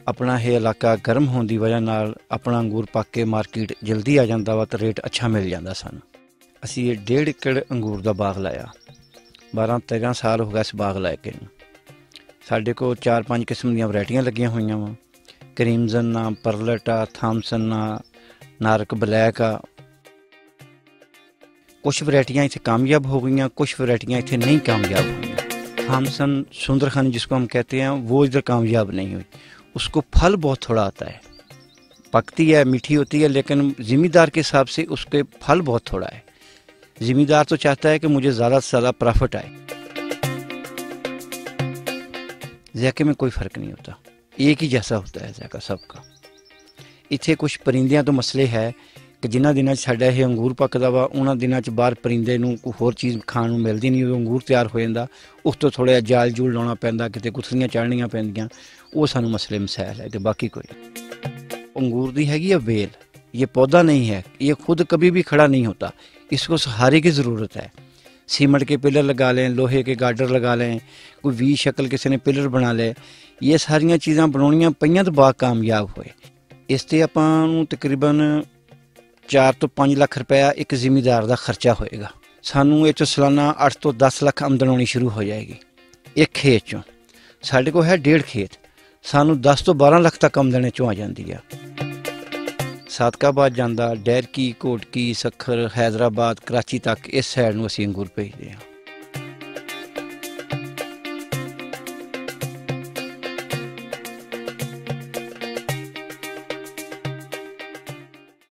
अपना ये इलाका गर्म होने की वजह नाल अपना अंगूर पक के मार्केट जल्दी आ जाता वा तो रेट अच्छा मिल जाता सानू। असी ये 1.5 एकड़ अंगूर का बाग लाया, 12-13 साल हो गए इस बाग लाए के। साढ़े को 4-5 किस्म दी वैरायटियां लगियां हुई वा, क्रीमजन आ, परलट आ, थामसन आ, नारक ब्लैक आ। कुछ वैरायटियां इतने कामयाब हो गई, कुछ वैरायटियां इतने नहीं कामयाब हुई। थामसन सुंदरखानी जिसको हम कहते हैं वो इधर कामयाब नहीं हुई। उसको फल बहुत थोड़ा आता है, पकती है, मीठी होती है, लेकिन ज़िम्मेदार के हिसाब से उसके फल बहुत थोड़ा है। ज़िम्मेदार तो चाहता है कि मुझे ज़्यादा से ज़्यादा प्रॉफिट आए। जैके में कोई फ़र्क नहीं होता, एक ही जैसा होता है जैका सबका। इत्थे कुछ परिंदियां तो मसले है कि जिन्होंने दिनों साडा ये अंगूर पकदा वा, उन्होंने दिनों बाहर परिंदे नूं कोई होर चीज़ खाण नूं मिलदी नहीं, उदों अंगूर तैयार हो जाता, उस तो थोड़ा जाल जूल लाउणा पैंदा, किते गुथलियां चाढ़नियां पैंदियां, वो सानूं मसले मसैल है। तो बाकी कोई अंगूर दी हैगी है वेल, ये पौधा नहीं है, ये खुद कभी भी खड़ा नहीं होता, इसको सहारे की ज़रूरत है। सीमेंट के पिलर लगा लें, लोहे के गार्डर लगा लें, कोई वी शक्ल किसी ने पिलर बना ले, ये सारियां चीज़ां बनाउणियां पईयां तो बाग कामयाब होए। इस ते आपां नूं तकरीबन 4 ਤੋਂ 5 ਲੱਖ रुपया एक जिमीदार का खर्चा होएगा। सानू ये सालाना 8 ਤੋਂ 10 ਲੱਖ आमदन आनी शुरू हो जाएगी एक खेत चों। साढ़े को है 1.5 खेत, सानू 10 ਤੋਂ 12 ਲੱਖ तक आमदन चों आ जाती है। सादकाबाद जांदा, डैरकी, कोटकी, सखर, हैदराबाद, कराची तक इस साइड नूं असीं अंगूर भेजदे हां।